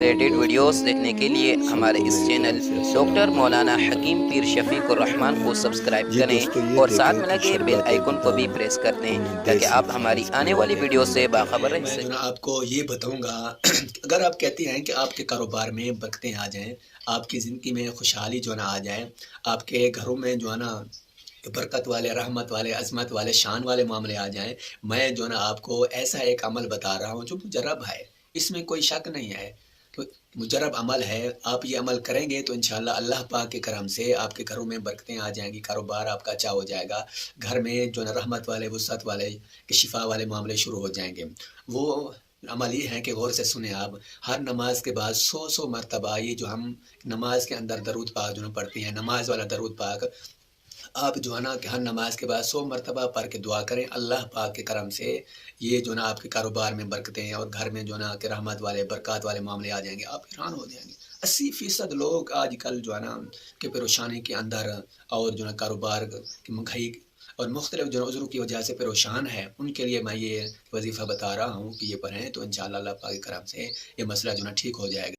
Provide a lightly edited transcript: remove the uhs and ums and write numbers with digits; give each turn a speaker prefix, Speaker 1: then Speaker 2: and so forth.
Speaker 1: Related videos देखने के लिए हमारे इस चैनल डॉक्टर मौलाना हकीम पीर शफीकुर रहमान को सब्सक्राइब
Speaker 2: ये दोस्तों
Speaker 1: करें
Speaker 2: ये
Speaker 1: और साथ
Speaker 2: देखें
Speaker 1: में
Speaker 2: कि
Speaker 1: लगे बेल
Speaker 2: शरबत
Speaker 1: आइकन को भी प्रेस कर दें ताकि
Speaker 2: देसी
Speaker 1: आप हमारी
Speaker 2: खास
Speaker 1: आने
Speaker 2: करने
Speaker 1: वाली
Speaker 2: वाले
Speaker 1: वीडियो से बाखबर रह
Speaker 2: मैं जो ना
Speaker 1: सकें।
Speaker 2: आपको ये बताऊंगा अगर आप कहती हैं कि आपके कारोबार में बरकतें आ जाएं, आपकी ज़िंदगी में खुशहाली जो है ना आ जाए, आपके घरों में जो है ना बरकत वाले, रहमत वाले, अज़मत वाले, शान वाले मामले आ जाएँ। मैं जो है ना आपको ऐसा एक अमल बता रहा हूँ जो मुजर्रब है, इसमें कोई शक नहीं है। तो मुजर्रब अमल है, आप ये अमल करेंगे तो इंशाअल्लाह अल्लाह पाक के करम से आपके घरों में बरकतें आ जाएँगी, कारोबार आपका अच्छा हो जाएगा। घर में जो है ना रहमत वाले, वुसअत वाले, कि शिफ़ा वाले मामले शुरू हो जाएँगे। वो अमल ये है कि गौर से सुनें आप, हर नमाज़ के बाद 100-100 मरतबा ये जो हम नमाज़ के अंदर दरूद पाक जो है पढ़ते हैं, नमाज़ वाला दरूद पाक आप जो है ना कि हर नमाज़ के बाद 100 मरतबा पढ़ के दुआ करें, अल्लाह पाक के करम से ये जो है ना आपके कारोबार में बरकतें और घर में जो है ना कि रहमत वाले, बरक़ात वाले मामले आ जाएँगे, आप हैरान हो जाएँगे। 80% लोग आजकल जो है ना कि परेशानी के अंदर और जो है कारोबार की महँगाई और मुख्तलिफ़ जो उज़्र की वजह से परेशान हैं, उनके लिए मैं ये वज़ीफ़ा बता रहा हूँ कि ये पढ़ें तो इंशाअल्लाह अल्लाह पाक के करम से ये मसला जो है ना ठीक हो जाएगा।